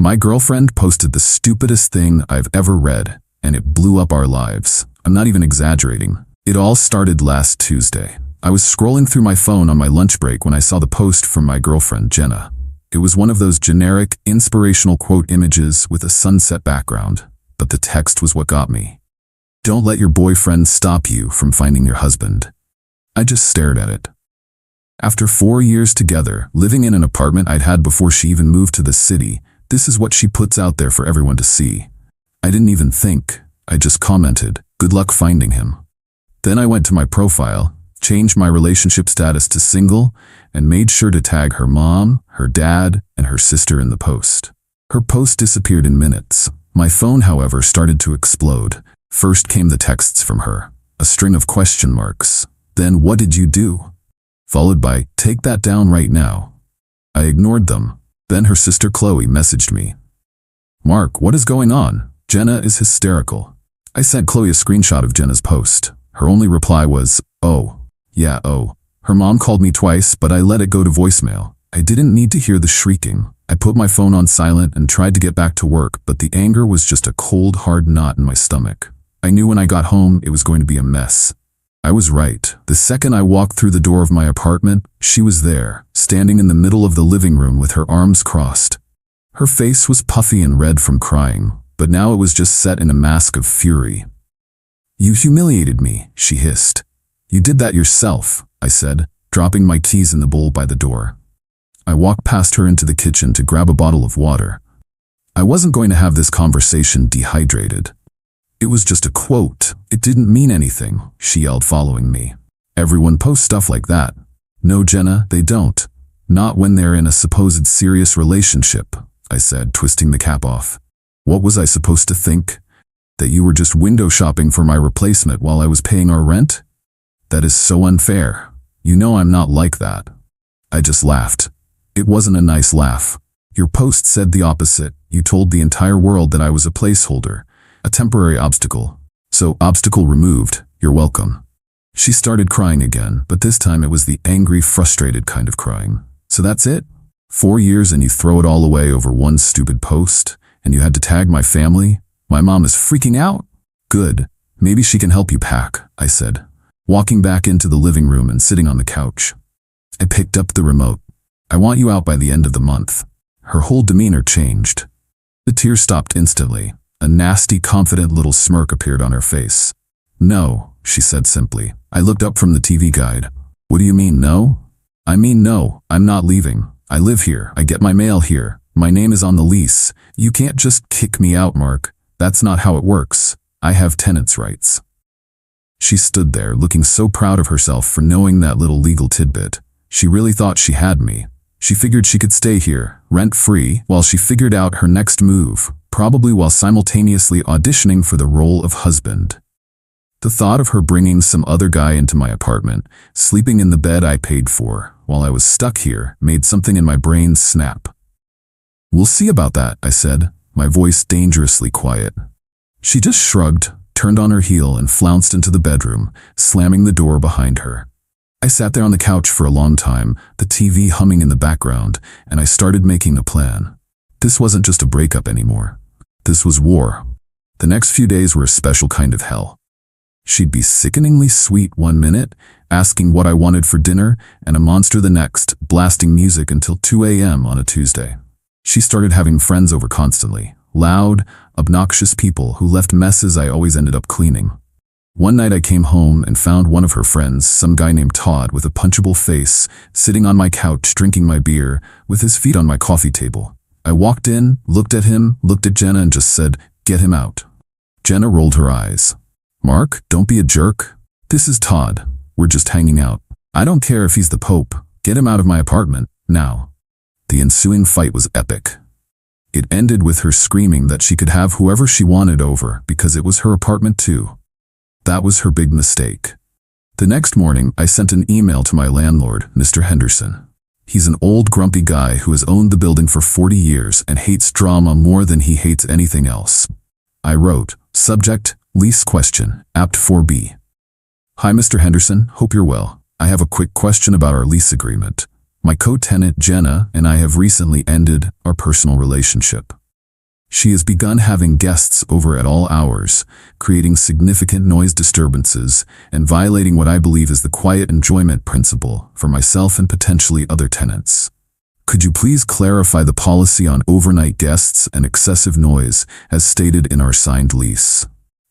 My girlfriend posted the stupidest thing I've ever read, and it blew up our lives. I'm not even exaggerating. It all started last Tuesday. I was scrolling through my phone on my lunch break when I saw the post from my girlfriend, Jenna. It was one of those generic, inspirational quote images with a sunset background, but the text was what got me. Don't let your boyfriend stop you from finding your husband. I just stared at it. After 4 years together, living in an apartment I'd had before she even moved to the city, this is what she puts out there for everyone to see. I didn't even think. I just commented, "Good luck finding him." Then I went to my profile, changed my relationship status to single, and made sure to tag her mom, her dad, and her sister in the post. Her post disappeared in minutes. My phone, however, started to explode. First came the texts from her, a string of question marks. Then, "What did you do?" Followed by, "Take that down right now." I ignored them. Then her sister Chloe messaged me. "Mark, what is going on? Jenna is hysterical." I sent Chloe a screenshot of Jenna's post. Her only reply was, "Oh. Yeah, oh." Her mom called me twice, but I let it go to voicemail. I didn't need to hear the shrieking. I put my phone on silent and tried to get back to work, but the anger was just a cold, hard knot in my stomach. I knew when I got home it was going to be a mess. I was right. The second I walked through the door of my apartment, she was there, standing in the middle of the living room with her arms crossed. Her face was puffy and red from crying, but now it was just set in a mask of fury. "You humiliated me," she hissed. "You did that yourself," I said, dropping my keys in the bowl by the door. I walked past her into the kitchen to grab a bottle of water. I wasn't going to have this conversation dehydrated. "It was just a quote. It didn't mean anything," she yelled, following me. "Everyone posts stuff like that." "No, Jenna, they don't. Not when they're in a supposed serious relationship," I said, twisting the cap off. What was I supposed to think? That you were just window shopping for my replacement while I was paying our rent? That is so unfair. You know I'm not like that. I just laughed. It wasn't a nice laugh. Your post said the opposite. You told the entire world that I was a placeholder, a temporary obstacle. So, obstacle removed, you're welcome. She started crying again, but this time it was the angry, frustrated kind of crying. So that's it? 4 years and you throw it all away over one stupid post? And you had to tag my family? My mom is freaking out? Good. Maybe she can help you pack, I said, walking back into the living room and sitting on the couch. I picked up the remote. I want you out by the end of the month. Her whole demeanor changed. The tears stopped instantly. A nasty, confident little smirk appeared on her face. No, she said simply. I looked up from the TV guide. What do you mean, no? I mean, no, I'm not leaving. I live here. I get my mail here. My name is on the lease. You can't just kick me out, Mark. That's not how it works. I have tenants' rights. She stood there, looking so proud of herself for knowing that little legal tidbit. She really thought she had me. She figured she could stay here, rent-free, while she figured out her next move, probably while simultaneously auditioning for the role of husband. The thought of her bringing some other guy into my apartment, sleeping in the bed I paid for, while I was stuck here, made something in my brain snap. We'll see about that, I said, my voice dangerously quiet. She just shrugged, turned on her heel, and flounced into the bedroom, slamming the door behind her. I sat there on the couch for a long time, the TV humming in the background, and I started making a plan. This wasn't just a breakup anymore. This was war. The next few days were a special kind of hell. She'd be sickeningly sweet one minute, asking what I wanted for dinner, and a monster the next, blasting music until 2 a.m. on a Tuesday. She started having friends over constantly, loud, obnoxious people who left messes I always ended up cleaning. One night I came home and found one of her friends, some guy named Todd with a punchable face, sitting on my couch drinking my beer, with his feet on my coffee table. I walked in, looked at him, looked at Jenna and just said, "Get him out." Jenna rolled her eyes. "Mark, don't be a jerk. This is Todd. We're just hanging out. I don't care if he's the Pope. Get him out of my apartment, now." The ensuing fight was epic. It ended with her screaming that she could have whoever she wanted over because it was her apartment too. That was her big mistake. The next morning, I sent an email to my landlord, Mr. Henderson. He's an old grumpy guy who has owned the building for 40 years and hates drama more than he hates anything else. I wrote, subject, lease question, apt 4B. Hi Mr. Henderson, hope you're well. I have a quick question about our lease agreement. My co-tenant Jenna and I have recently ended our personal relationship. She has begun having guests over at all hours, creating significant noise disturbances and violating what I believe is the quiet enjoyment principle for myself and potentially other tenants. Could you please clarify the policy on overnight guests and excessive noise as stated in our signed lease?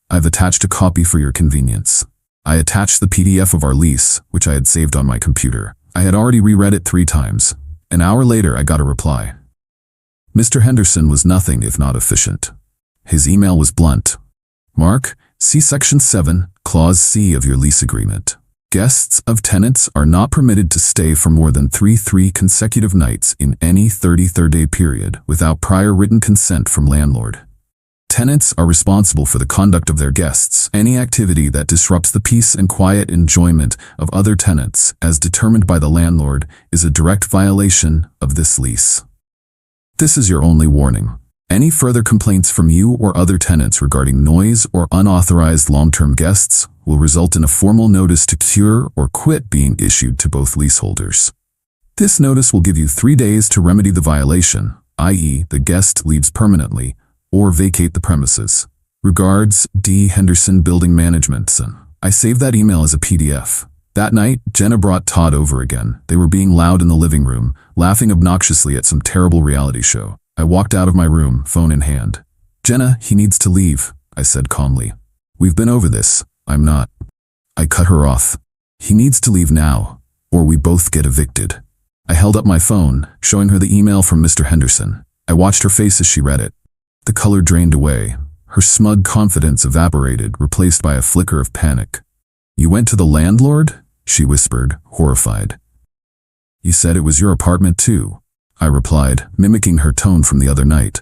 I've attached a copy for your convenience. I attached the PDF of our lease, which I had saved on my computer. I had already reread it 3 times. An hour later, I got a reply. Mr. Henderson was nothing if not efficient. His email was blunt. Mark, see Section 7, Clause C of your lease agreement. Guests of tenants are not permitted to stay for more than 3 consecutive nights in any 33rd-day period without prior written consent from landlord. Tenants are responsible for the conduct of their guests. Any activity that disrupts the peace and quiet enjoyment of other tenants, as determined by the landlord, is a direct violation of this lease. This is your only warning. Any further complaints from you or other tenants regarding noise or unauthorized long-term guests will result in a formal notice to cure or quit being issued to both leaseholders. This notice will give you 3 days to remedy the violation, i.e., the guest leaves permanently, or vacate the premises. Regards, D. Henderson Building Management. I saved that email as a PDF. That night, Jenna brought Todd over again. They were being loud in the living room, laughing obnoxiously at some terrible reality show. I walked out of my room, phone in hand. Jenna, he needs to leave, I said calmly. We've been over this. I'm not. I cut her off. He needs to leave now, or we both get evicted. I held up my phone, showing her the email from Mr. Henderson. I watched her face as she read it. The color drained away. Her smug confidence evaporated, replaced by a flicker of panic. You went to the landlord? She whispered, horrified. You said it was your apartment too, I replied, mimicking her tone from the other night.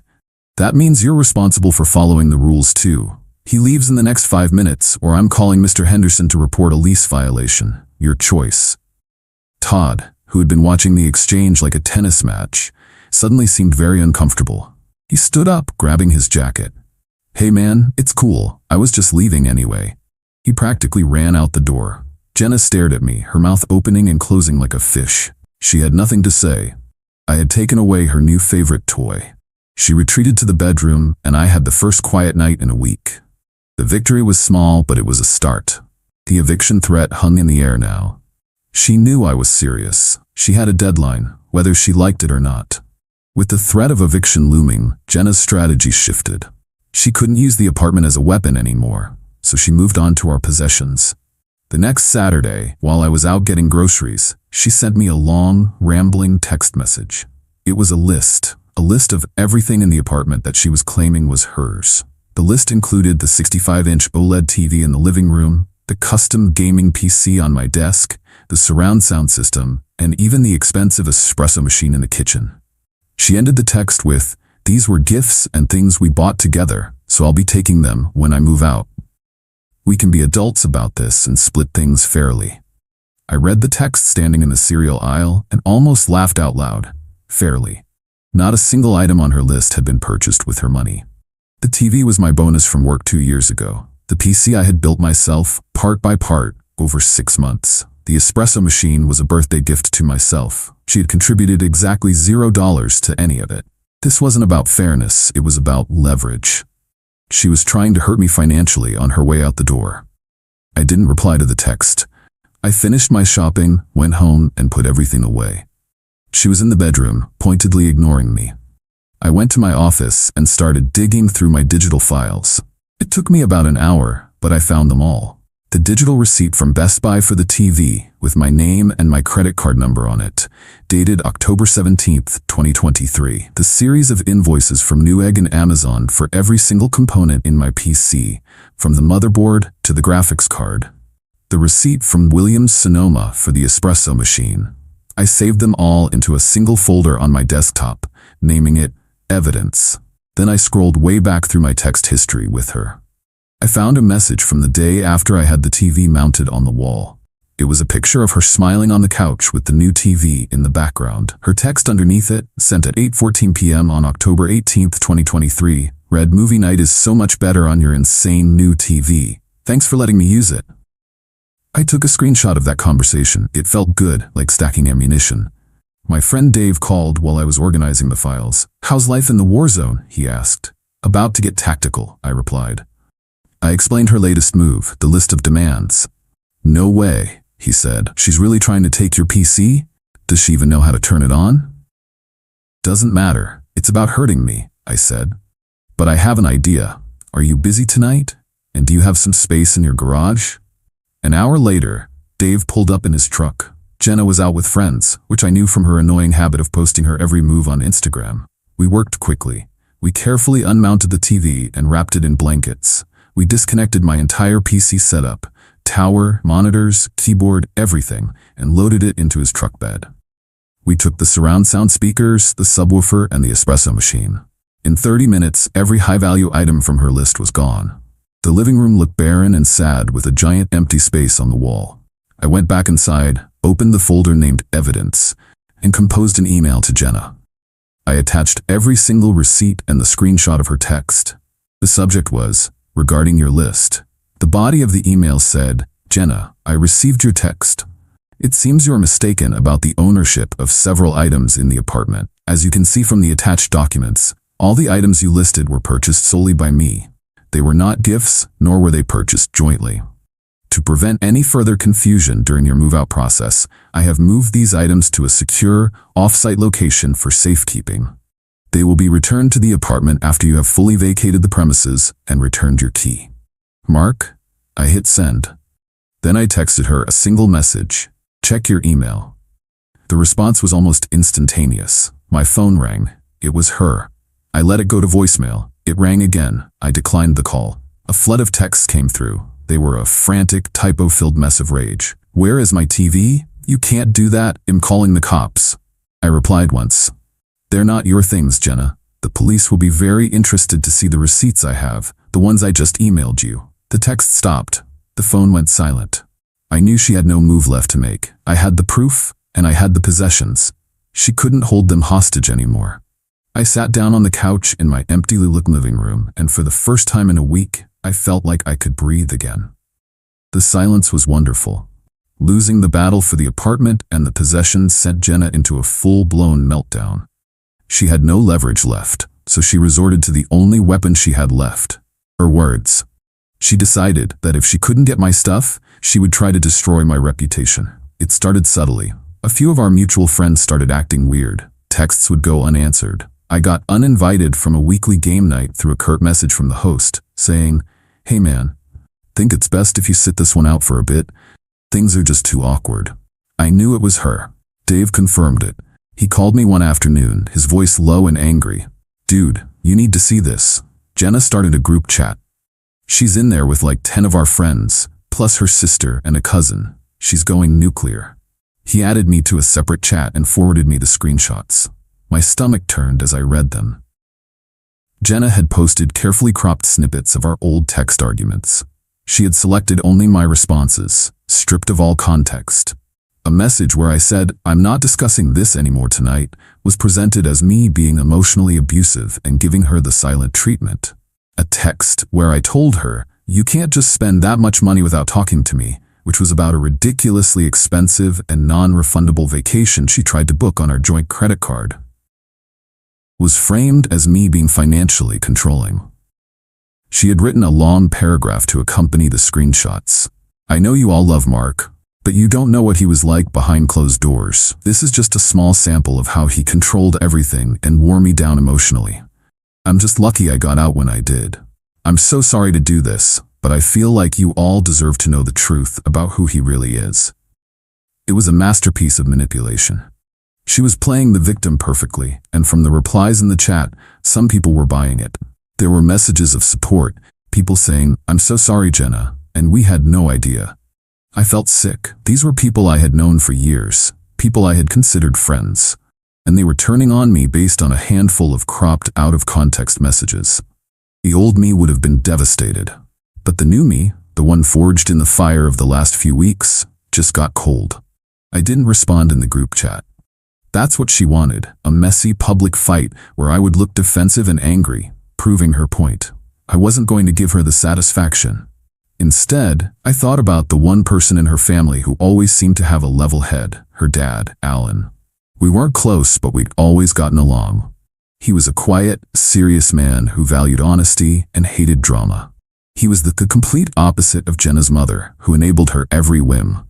That means you're responsible for following the rules too. He leaves in the next 5 minutes, or I'm calling Mr. Henderson to report a lease violation. Your choice. Todd, who had been watching the exchange like a tennis match, suddenly seemed very uncomfortable. He stood up, grabbing his jacket. Hey man, it's cool. I was just leaving anyway. He practically ran out the door. Jenna stared at me, her mouth opening and closing like a fish. She had nothing to say. I had taken away her new favorite toy. She retreated to the bedroom, and I had the first quiet night in a week. The victory was small, but it was a start. The eviction threat hung in the air now. She knew I was serious. She had a deadline, whether she liked it or not. With the threat of eviction looming, Jenna's strategy shifted. She couldn't use the apartment as a weapon anymore, so she moved on to our possessions. The next Saturday, while I was out getting groceries, she sent me a long, rambling text message. It was a list of everything in the apartment that she was claiming was hers. The list included the 65-inch OLED TV in the living room, the custom gaming PC on my desk, the surround sound system, and even the expensive espresso machine in the kitchen. She ended the text with, "These were gifts and things we bought together, so I'll be taking them when I move out. We can be adults about this and split things fairly." I read the text standing in the cereal aisle and almost laughed out loud. Fairly. Not a single item on her list had been purchased with her money. The TV was my bonus from work 2 years ago. The PC I had built myself, part by part, over 6 months. The espresso machine was a birthday gift to myself. She had contributed exactly $0 to any of it. This wasn't about fairness, it was about leverage. She was trying to hurt me financially on her way out the door. I didn't reply to the text. I finished my shopping, went home, and put everything away. She was in the bedroom, pointedly ignoring me. I went to my office and started digging through my digital files. It took me about an hour, but I found them all. The digital receipt from Best Buy for the TV, with my name and my credit card number on it, dated October 17th, 2023. The series of invoices from Newegg and Amazon for every single component in my PC, from the motherboard to the graphics card. The receipt from Williams-Sonoma for the espresso machine. I saved them all into a single folder on my desktop, naming it Evidence. Then I scrolled way back through my text history with her. I found a message from the day after I had the TV mounted on the wall. It was a picture of her smiling on the couch with the new TV in the background. Her text underneath it, sent at 8:14 p.m. on October 18th, 2023, read, "Movie night is so much better on your insane new TV. Thanks for letting me use it." I took a screenshot of that conversation. It felt good, like stacking ammunition. My friend Dave called while I was organizing the files. "How's life in the war zone?" he asked. About to get tactical, I replied. I explained her latest move, the list of demands. No way, he said. She's really trying to take your PC? Does she even know how to turn it on? Doesn't matter. It's about hurting me, I said. But I have an idea. Are you busy tonight? And do you have some space in your garage? An hour later, Dave pulled up in his truck. Jenna was out with friends, which I knew from her annoying habit of posting her every move on Instagram. We worked quickly. We carefully unmounted the TV and wrapped it in blankets. We disconnected my entire PC setup, tower, monitors, keyboard, everything, and loaded it into his truck bed. We took the surround sound speakers, the subwoofer, and the espresso machine. In 30 minutes, every high-value item from her list was gone. The living room looked barren and sad with a giant empty space on the wall. I went back inside, opened the folder named Evidence, and composed an email to Jenna. I attached every single receipt and the screenshot of her text. The subject was, regarding your list. The body of the email said, Jenna, I received your text. It seems you are mistaken about the ownership of several items in the apartment. As you can see from the attached documents, all the items you listed were purchased solely by me. They were not gifts, nor were they purchased jointly. To prevent any further confusion during your move-out process, I have moved these items to a secure, off-site location for safekeeping. They will be returned to the apartment after you have fully vacated the premises and returned your key. Mark, I hit send. Then I texted her a single message. Check your email. The response was almost instantaneous. My phone rang. It was her. I let it go to voicemail. It rang again. I declined the call. A flood of texts came through. They were a frantic, typo-filled mess of rage. Where is my TV? You can't do that. I'm calling the cops. I replied once. They're not your things, Jenna. The police will be very interested to see the receipts I have, the ones I just emailed you. The text stopped. The phone went silent. I knew she had no move left to make. I had the proof, and I had the possessions. She couldn't hold them hostage anymore. I sat down on the couch in my emptily lit living room, and for the first time in a week, I felt like I could breathe again. The silence was wonderful. Losing the battle for the apartment and the possessions sent Jenna into a full-blown meltdown. She had no leverage left, so she resorted to the only weapon she had left, her words. She decided that if she couldn't get my stuff, she would try to destroy my reputation. It started subtly. A few of our mutual friends started acting weird. Texts would go unanswered. I got uninvited from a weekly game night through a curt message from the host, saying, "Hey man, think it's best if you sit this one out for a bit? Things are just too awkward." I knew it was her. Dave confirmed it. He called me one afternoon, his voice low and angry. "Dude, you need to see this." Jenna started a group chat. She's in there with like 10 of our friends, plus her sister and a cousin. She's going nuclear. He added me to a separate chat and forwarded me the screenshots. My stomach turned as I read them. Jenna had posted carefully cropped snippets of our old text arguments. She had selected only my responses, stripped of all context. A message where I said, "I'm not discussing this anymore tonight," was presented as me being emotionally abusive and giving her the silent treatment. A text where I told her, "You can't just spend that much money without talking to me," which was about a ridiculously expensive and non-refundable vacation she tried to book on our joint credit card, was framed as me being financially controlling. She had written a long paragraph to accompany the screenshots. "I know you all love Mark, but you don't know what he was like behind closed doors. This is just a small sample of how he controlled everything and wore me down emotionally. I'm just lucky I got out when I did. I'm so sorry to do this, but I feel like you all deserve to know the truth about who he really is." It was a masterpiece of manipulation. She was playing the victim perfectly, and from the replies in the chat, some people were buying it. There were messages of support, people saying, "I'm so sorry, Jenna," and "We had no idea." I felt sick. These were people I had known for years, people I had considered friends, and they were turning on me based on a handful of cropped out-of-context messages. The old me would have been devastated, but the new me, the one forged in the fire of the last few weeks, just got cold. I didn't respond in the group chat. That's what she wanted, a messy public fight where I would look defensive and angry, proving her point. I wasn't going to give her the satisfaction. Instead, I thought about the one person in her family who always seemed to have a level head, her dad, Alan. We weren't close, but we'd always gotten along. He was a quiet, serious man who valued honesty and hated drama. He was the complete opposite of Jenna's mother, who enabled her every whim.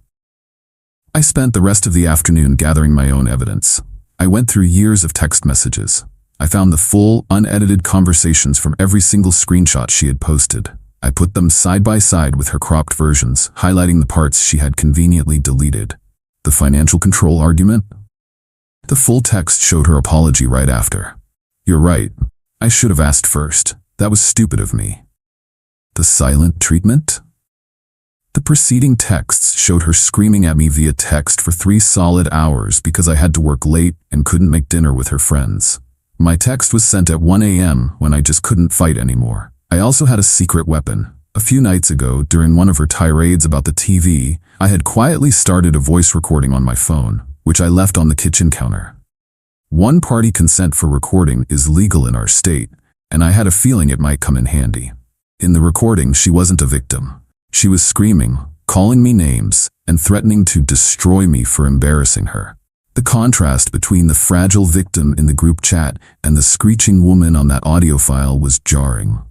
I spent the rest of the afternoon gathering my own evidence. I went through years of text messages. I found the full, unedited conversations from every single screenshot she had posted. I put them side by side with her cropped versions, highlighting the parts she had conveniently deleted. The financial control argument? The full text showed her apology right after. "You're right. I should have asked first. That was stupid of me." The silent treatment? The preceding texts showed her screaming at me via text for 3 solid hours because I had to work late and couldn't make dinner with her friends. My text was sent at 1 a.m. when I just couldn't fight anymore. I also had a secret weapon. A few nights ago, during one of her tirades about the TV, I had quietly started a voice recording on my phone, which I left on the kitchen counter. One-party consent for recording is legal in our state, and I had a feeling it might come in handy. In the recording, she wasn't a victim. She was screaming, calling me names, and threatening to destroy me for embarrassing her. The contrast between the fragile victim in the group chat and the screeching woman on that audio file was jarring.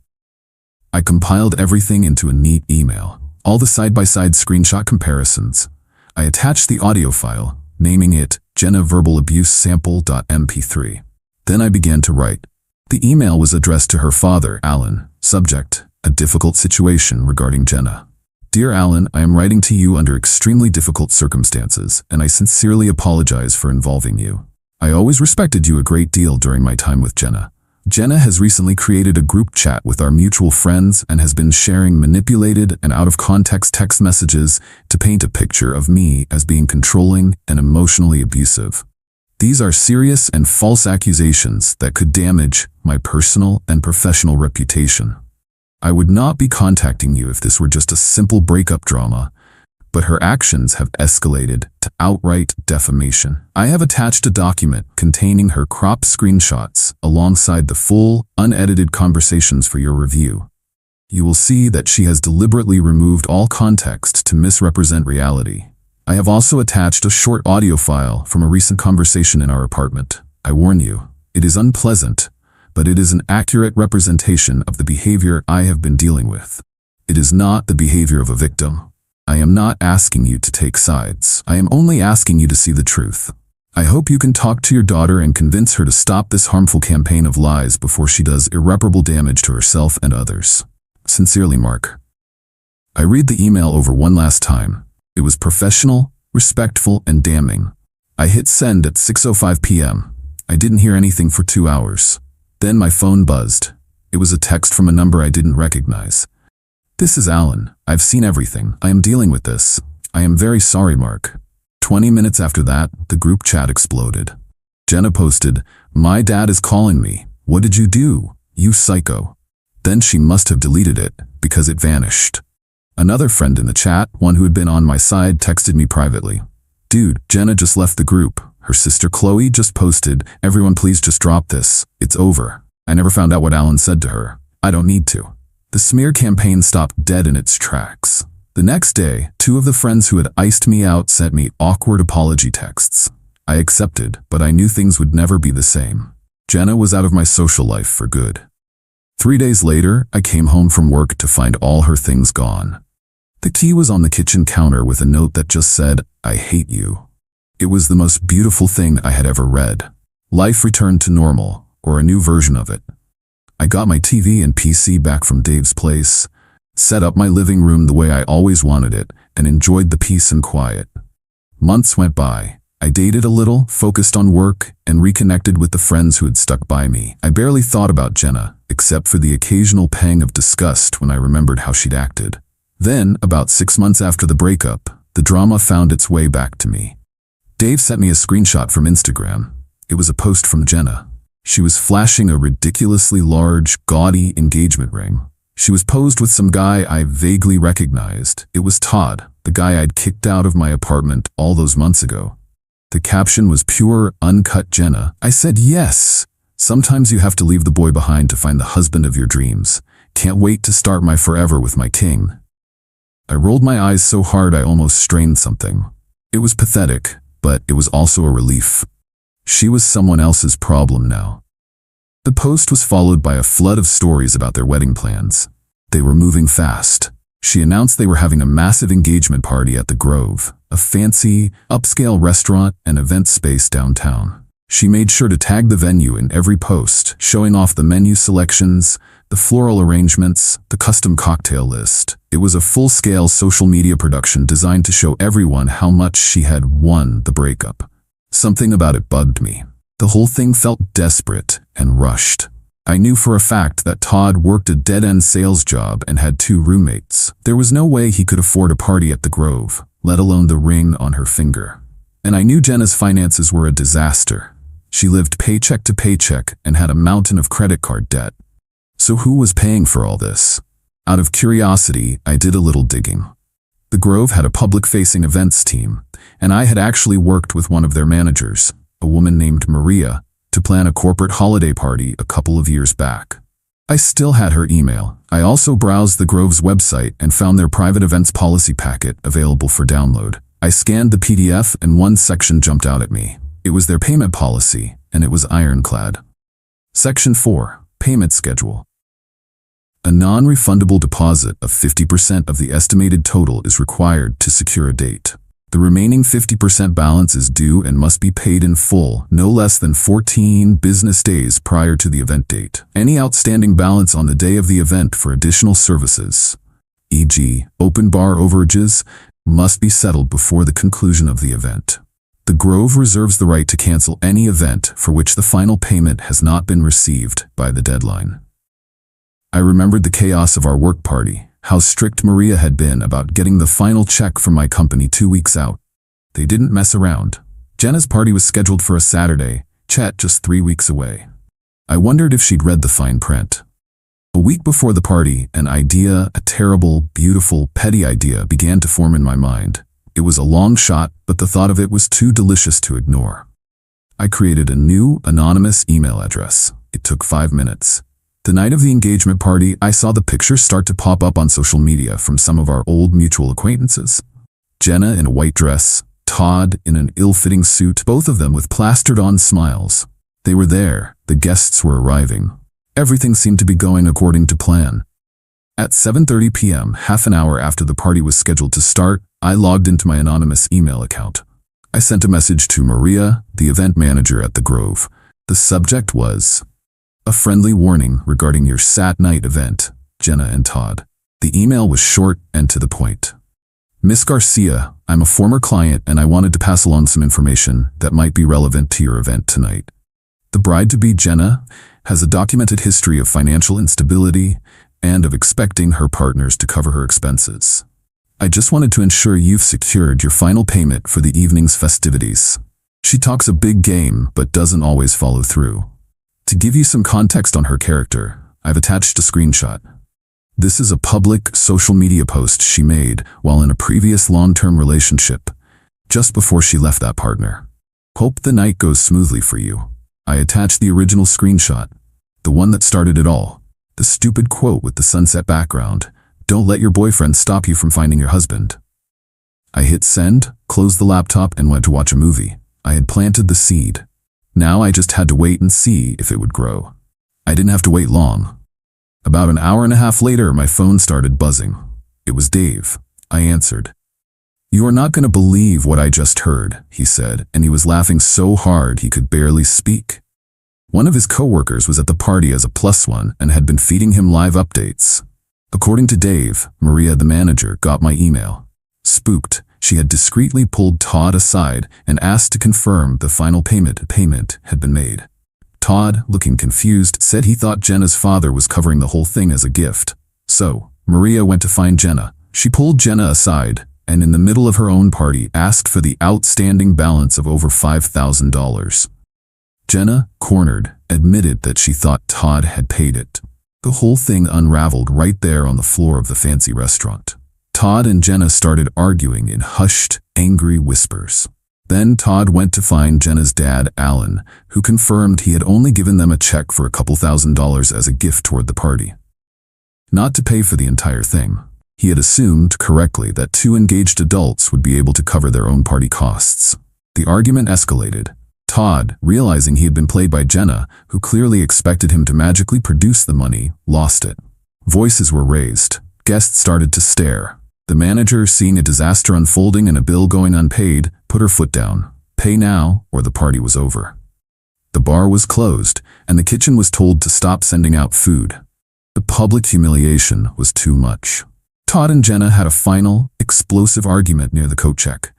I compiled everything into a neat email, all the side-by-side screenshot comparisons. I attached the audio file, naming it Jenna Verbal Abuse Sample.mp3. Then I began to write. The email was addressed to her father, Alan. Subject: a difficult situation regarding Jenna. Dear Alan, I am writing to you under extremely difficult circumstances, and I sincerely apologize for involving you. I always respected you a great deal during my time with Jenna. Jenna has recently created a group chat with our mutual friends and has been sharing manipulated and out-of-context text messages to paint a picture of me as being controlling and emotionally abusive. These are serious and false accusations that could damage my personal and professional reputation. I would not be contacting you if this were just a simple breakup drama, but her actions have escalated to outright defamation. I have attached a document containing her cropped screenshots alongside the full, unedited conversations for your review. You will see that she has deliberately removed all context to misrepresent reality. I have also attached a short audio file from a recent conversation in our apartment. I warn you, it is unpleasant, but it is an accurate representation of the behavior I have been dealing with. It is not the behavior of a victim. I am not asking you to take sides. I am only asking you to see the truth. I hope you can talk to your daughter and convince her to stop this harmful campaign of lies before she does irreparable damage to herself and others. Sincerely, Mark. I read the email over one last time. It was professional, respectful, and damning. I hit send at 6:05 p.m. I didn't hear anything for 2 hours. Then my phone buzzed. It was a text from a number I didn't recognize. This is Alan. I've seen everything. I am dealing with this. I am very sorry, Mark. 20 minutes after that, the group chat exploded. Jenna posted, "My dad is calling me. What did you do? You psycho." Then she must have deleted it because it vanished. Another friend in the chat, one who had been on my side, texted me privately. "Dude, Jenna just left the group. Her sister Chloe just posted, 'Everyone please just drop this. It's over.' I never found out what Alan said to her. I don't need to." The smear campaign stopped dead in its tracks. The next day, 2 of the friends who had iced me out sent me awkward apology texts. I accepted, but I knew things would never be the same. Jenna was out of my social life for good. 3 days later, I came home from work to find all her things gone. The key was on the kitchen counter with a note that just said, "I hate you." It was the most beautiful thing I had ever read. Life returned to normal, or a new version of it. I got my TV and PC back from Dave's place, set up my living room the way I always wanted it, and enjoyed the peace and quiet. Months went by. I dated a little, focused on work, and reconnected with the friends who had stuck by me. I barely thought about Jenna, except for the occasional pang of disgust when I remembered how she'd acted. Then, about 6 months after the breakup, the drama found its way back to me. Dave sent me a screenshot from Instagram. It was a post from Jenna. She was flashing a ridiculously large, gaudy engagement ring. She was posed with some guy I vaguely recognized. It was Todd, the guy I'd kicked out of my apartment all those months ago. The caption was pure, uncut Jenna. I said yes. Sometimes you have to leave the boy behind to find the husband of your dreams. Can't wait to start my forever with my king. I rolled my eyes so hard I almost strained something. It was pathetic, but it was also a relief. She was someone else's problem now. The post was followed by a flood of stories about their wedding plans. They were moving fast. She announced they were having a massive engagement party at the Grove, a fancy, upscale restaurant and event space downtown. She made sure to tag the venue in every post, showing off the menu selections, the floral arrangements, the custom cocktail list. It was a full-scale social media production designed to show everyone how much she had won the breakup. Something about it bugged me. The whole thing felt desperate and rushed. I knew for a fact that Todd worked a dead-end sales job and had 2 roommates. There was no way he could afford a party at the Grove, let alone the ring on her finger. And I knew Jenna's finances were a disaster. She lived paycheck to paycheck and had a mountain of credit card debt. So who was paying for all this? Out of curiosity, I did a little digging. The Grove had a public-facing events team, and I had actually worked with one of their managers, a woman named Maria, to plan a corporate holiday party a couple of years back. I still had her email. I also browsed the Grove's website and found their private events policy packet available for download. I scanned the PDF and one section jumped out at me. It was their payment policy, and it was ironclad. Section 4, Payment Schedule. A non-refundable deposit of 50% of the estimated total is required to secure a date. The remaining 50% balance is due and must be paid in full, no less than 14 business days prior to the event date. Any outstanding balance on the day of the event for additional services, e.g., open bar overages, must be settled before the conclusion of the event. The Grove reserves the right to cancel any event for which the final payment has not been received by the deadline. I remembered the chaos of our work party, how strict Maria had been about getting the final check from my company 2 weeks out. They didn't mess around. Jenna's party was scheduled for a Saturday, Chet just 3 weeks away. I wondered if she'd read the fine print. A week before the party, an idea, a terrible, beautiful, petty idea, began to form in my mind. It was a long shot, but the thought of it was too delicious to ignore. I created a new, anonymous email address. It took 5 minutes. The night of the engagement party, I saw the pictures start to pop up on social media from some of our old mutual acquaintances. Jenna in a white dress, Todd in an ill-fitting suit, both of them with plastered-on smiles. They were there. The guests were arriving. Everything seemed to be going according to plan. At 7:30 p.m., half an hour after the party was scheduled to start, I logged into my anonymous email account. I sent a message to Maria, the event manager at the Grove. The subject was, "A friendly warning regarding your Sat night event, Jenna and Todd." The email was short and to the point. "Miss Garcia, I'm a former client and I wanted to pass along some information that might be relevant to your event tonight. The bride-to-be, Jenna, has a documented history of financial instability and of expecting her partners to cover her expenses. I just wanted to ensure you've secured your final payment for the evening's festivities. She talks a big game but doesn't always follow through. To give you some context on her character, I've attached a screenshot. This is a public social media post she made while in a previous long-term relationship, just before she left that partner. Hope the night goes smoothly for you." I attached the original screenshot, the one that started it all. The stupid quote with the sunset background, "Don't let your boyfriend stop you from finding your husband." I hit send, closed the laptop, and went to watch a movie. I had planted the seed. Now I just had to wait and see if it would grow. I didn't have to wait long. About an hour and a half later, my phone started buzzing. It was Dave. I answered. "You are not going to believe what I just heard," he said, and he was laughing so hard he could barely speak. One of his coworkers was at the party as a +1 and had been feeding him live updates. According to Dave, Maria, the manager, got my email. Spooked, she had discreetly pulled Todd aside and asked to confirm the final payment had been made. Todd, looking confused, said he thought Jenna's father was covering the whole thing as a gift. So, Maria went to find Jenna. She pulled Jenna aside, and in the middle of her own party asked for the outstanding balance of over $5,000. Jenna, cornered, admitted that she thought Todd had paid it. The whole thing unraveled right there on the floor of the fancy restaurant. Todd and Jenna started arguing in hushed, angry whispers. Then Todd went to find Jenna's dad, Alan, who confirmed he had only given them a check for a couple $1,000s as a gift toward the party. Not to pay for the entire thing. He had assumed correctly that 2 engaged adults would be able to cover their own party costs. The argument escalated. Todd, realizing he had been played by Jenna, who clearly expected him to magically produce the money, lost it. Voices were raised. Guests started to stare. The manager, seeing a disaster unfolding and a bill going unpaid, put her foot down. Pay now, or the party was over. The bar was closed, and the kitchen was told to stop sending out food. The public humiliation was too much. Todd and Jenna had a final, explosive argument near the coat check.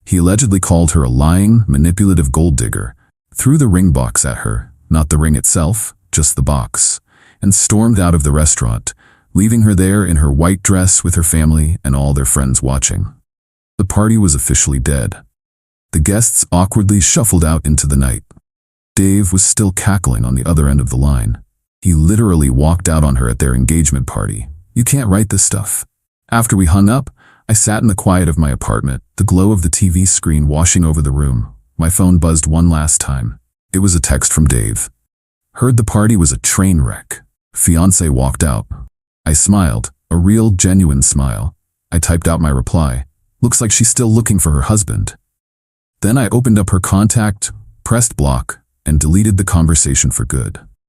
He allegedly called her a lying, manipulative gold digger, threw the ring box at her, not the ring itself, just the box, and stormed out of the restaurant, leaving her there in her white dress with her family and all their friends watching. The party was officially dead. The guests awkwardly shuffled out into the night. Dave was still cackling on the other end of the line. He literally walked out on her at their engagement party. "You can't write this stuff." After we hung up, I sat in the quiet of my apartment, the glow of the TV screen washing over the room. My phone buzzed one last time. It was a text from Dave. "Heard the party was a train wreck. Fiancé walked out." I smiled, a real, genuine smile. I typed out my reply. "Looks like she's still looking for her husband." Then I opened up her contact, pressed block, and deleted the conversation for good.